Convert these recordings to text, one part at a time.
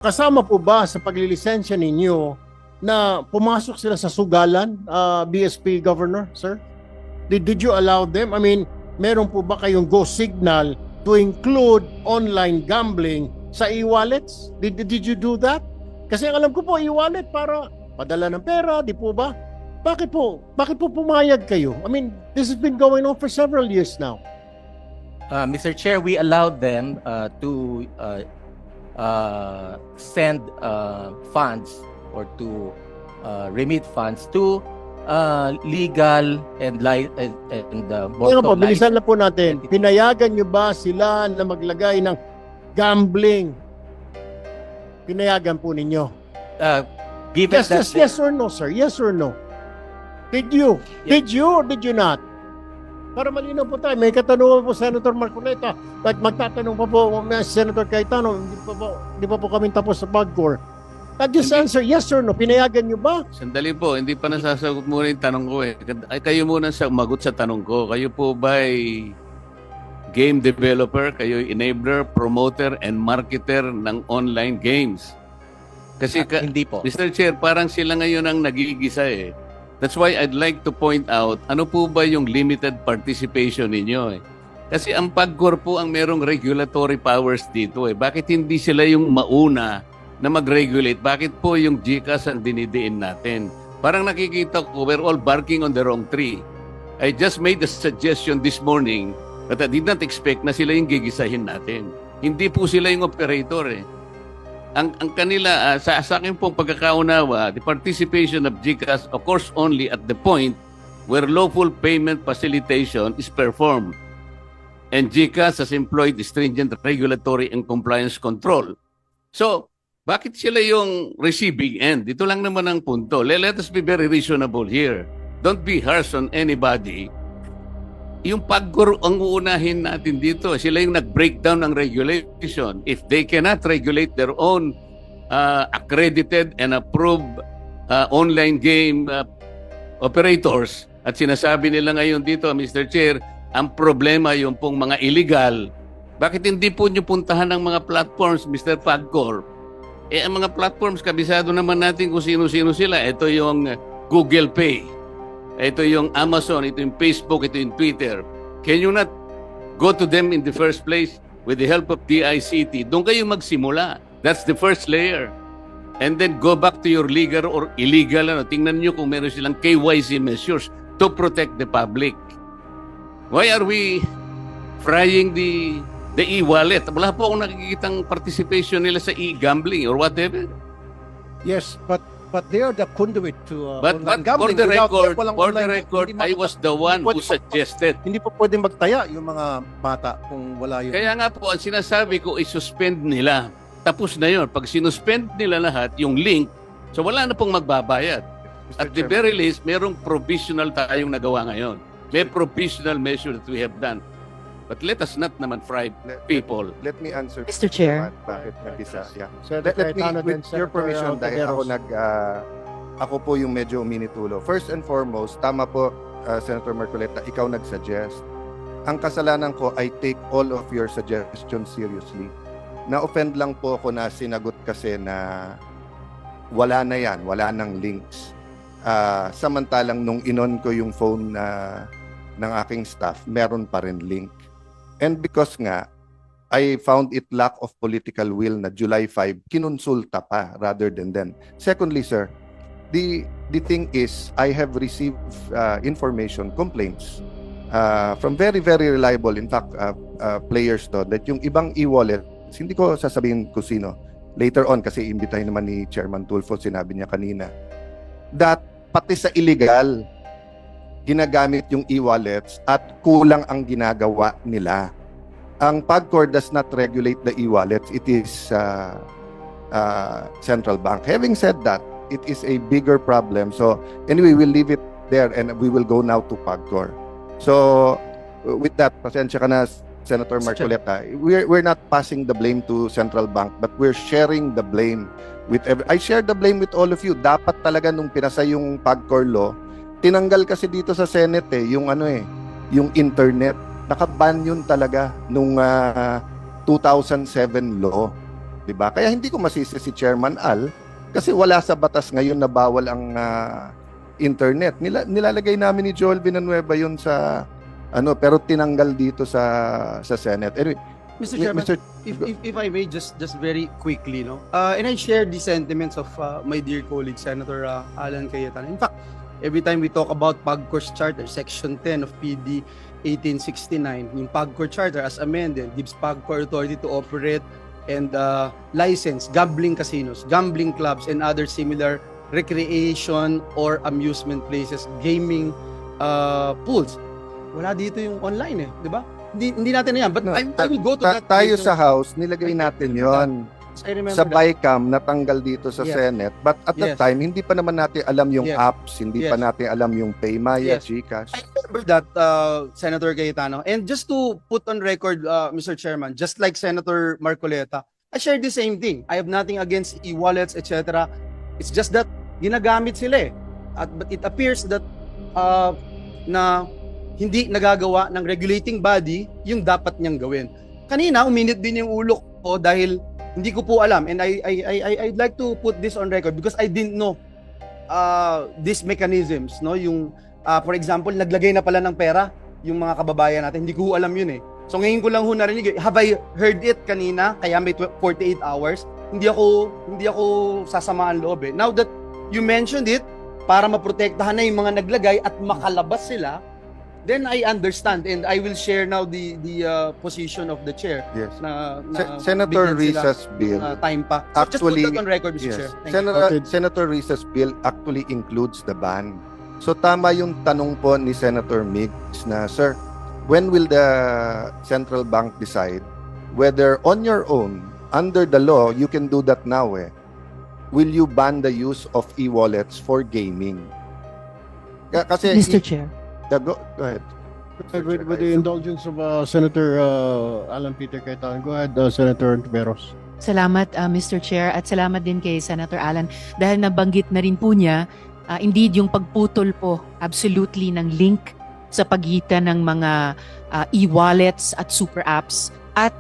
Kasama po ba sa paglilisensya ninyo na pumasok sila sa sugalan, BSP Governor, sir? Did you allow them? I mean, meron po ba kayong go signal to include online gambling sa e-wallets? Did you do that? Kasi ang alam ko po, e-wallet para padala ng pera, di po ba? Bakit po pumayag kayo? I mean, this has been going on for several years now. Mr. Chair, we allowed them to send funds or to remit funds to legal and Ano po, bilisan na po natin. Pinayagan nyo ba sila na maglagay ng gambling? Pinayagan po ninyo? given that Yes or no, sir? Yes or no? Did you? Did you or did you not? Para malinaw po tayo. May katanungan po Senator Marcoleta. At magtatanong pa po Senator Cayetano, hindi pa po kami tapos sa PAGCOR. Just answer yes or no. Pinayagan nyo ba? Sandali po, hindi pa nasasagot muna yung tanong ko eh. Ay, kayo muna umagot sa tanong ko. Kayo po ba ay game developer? Kayo enabler, promoter, and marketer ng online games? Kasi hindi po. Mr. Chair, parang sila ngayon ang nagigisa eh. That's why I'd like to point out, ano po ba yung limited participation ninyo eh? Kasi ang PAGCOR po ang merong regulatory powers dito eh. Bakit hindi sila yung mauna na mag-regulate? Bakit po yung GCash ang dinidiin natin? Parang nakikita ko, we're all barking on the wrong tree. I just made a suggestion this morning that I did not expect na sila yung gigisahin natin. Hindi po sila yung operator eh. Ang kanila, sa akin pong pagkakaunawa, the participation of GCash occurs only at the point where lawful payment facilitation is performed. And GCash has employed stringent regulatory and compliance control. So, bakit sila yung receiving end? Ito lang naman ang punto. Let us be very reasonable here. Don't be harsh on anybody. Yung PAGCOR ang uunahin natin dito. Sila yung nag-breakdown ng regulation. If they cannot regulate their own accredited and approved online game operators, at sinasabi nila ngayon dito, Mr. Chair, ang problema yung pong mga illegal. Bakit hindi po nyo puntahan ng mga platforms, Mr. PAGCOR? Eh, ang mga platforms, kabisado naman natin kung sino-sino sila. Ito yung Google Pay. Ito yung Amazon, ito yung Facebook, ito yung Twitter. Can you not go to them in the first place with the help of DICT? Doon kayo magsimula. That's the first layer. And then go back to your legal or illegal. Tingnan nyo kung meron silang KYC measures to protect the public. Why are we frying the e-wallet? Wala po akong nakikitang participation nila sa e-gambling or whatever. Yes, but they are the conduit to But online for gambling. the Without record, I was the one who suggested. Hindi po pwedeng magtaya yung mga bata kung wala yun. Kaya nga po, ang sinasabi ko, i-suspend nila. Tapos na yun. Pag sinuspend nila lahat, yung link, so wala na pong magbabayad. At the very least, merong provisional tayong nagawa ngayon. May provisional measure that we have done. But let us not naman fry people. Let me answer. Mr. Chair. Bakit nag-isa? Yeah. Senator Let me, Cayetano with and your Senator permission, dahil Tiveros. ako po yung medyo uminitulo. First and foremost, tama po, Senator Marcoleta, ikaw nag-suggest. Ang kasalanan ko, I take all of your suggestions seriously. Na-offend lang po ako na sinagot kasi na wala na yan, wala nang links. Samantalang nung inon ko yung phone ng aking staff, meron pa rin link. And because nga, I found it lack of political will na July 5, kinonsulta pa rather than then. Secondly, sir, the thing is, I have received information, complaints from very, very reliable, in fact, players to, that yung ibang e-wallets, hindi ko sasabihin kung sino, later on, kasi imbitahin naman ni Chairman Tulfo, sinabi niya kanina, that pati sa illegal, ginagamit yung e-wallets at kulang ang ginagawa nila. Ang PAGCOR does not regulate the e-wallets. It is central bank. Having said that, it is a bigger problem. So anyway, we'll leave it there and we will go now to PAGCOR. So with that, pasensya ka na, Senator Marcoleta, we're not passing the blame to central bank, but we're sharing the blame with I share the blame with all of you. Dapat talaga nung pinasa yung PAGCOR law, tinanggal kasi dito sa Senate yung yung internet. Nakaban yun talaga nung 2007 law. 'di ba? Kaya hindi ko masisi si Chairman Al kasi wala sa batas ngayon na bawal ang internet. Nilalagay namin ni Joel Villanueva 'yun sa pero tinanggal dito sa Senate. Anyway, Mr. Chairman, if I may just very quickly, no, and I share the sentiments of my dear colleague Senator Alan Cayetano. In fact, every time we talk about PAGCOR's charter, Section 10 of PD 1869, yung PAGCOR charter as amended gives PAGCOR authority to operate and license gambling casinos, gambling clubs, and other similar recreation or amusement places, gaming pools. Wala dito yung online di ba? Hindi natin na yan. But No, I will go to that tayo later. sa House, nilagay natin 'yon. I remember Sa that. BICAM natanggal dito sa Yes. Senate, but at that Yes. time hindi pa naman natin alam yung Yes. apps, hindi pa Yes. natin alam yung Paymaya, Yes. GCash. I remember that, Senator Cayetano. And just to put on record, Mr. Chairman, just like Senator Marcoleta, I share the same thing. I have nothing against e-wallets, etc. It's just that ginagamit sila but it appears that na hindi nagagawa ng regulating body yung dapat niyang gawin. Kanina, uminit din yung ulo ko dahil hindi ko po alam, and I'd like to put this on record because I didn't know these mechanisms, no? Yung for example, naglagay na pala ng pera yung mga kababayan natin. Hindi ko alam yun So ngayon ko lang ho narinig. Have I heard it kanina? Kaya may 48 hours. Hindi ako sasamaan loob Now that you mentioned it, para maprotektahan na yung mga naglagay at makalabas sila, then I understand and I will share now the position of the chair Yes. na Senator bigyan sila, Risa's bill time pa. So actually- just put that on record, Mr. Chair. Yes. Thank you. Okay. Senator Risa's bill actually includes the ban. So tama yung tanong po ni Senator Migs na, sir, when will the central bank decide whether on your own, under the law, you can do that now will you ban the use of e-wallets for gaming? Kasi Mr. Chair. Go ahead. With the indulgence of Senator Alan Peter Cayetano, go ahead, Senator Tiveros. Salamat, Mr. Chair, at salamat din kay Senator Alan dahil nabanggit na rin po niya, indeed, yung pagputol po absolutely ng link sa pagitan ng mga e-wallets at super apps at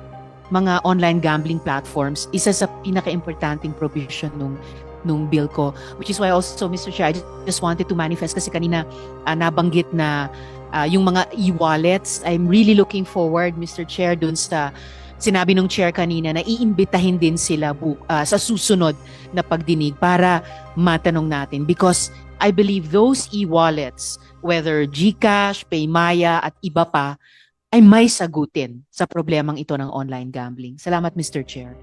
mga online gambling platforms, isa sa pinaka-importanting provision nung bill ko. Which is why also, Mr. Chair, I just wanted to manifest kasi kanina nabanggit na yung mga e-wallets. I'm really looking forward, Mr. Chair, dun sa sinabi nung chair kanina na iimbitahin din sila sa susunod na pagdinig para matanong natin. Because I believe those e-wallets, whether GCash, Paymaya at iba pa, ay may sagutin sa problemang ito ng online gambling. Salamat, Mr. Chair.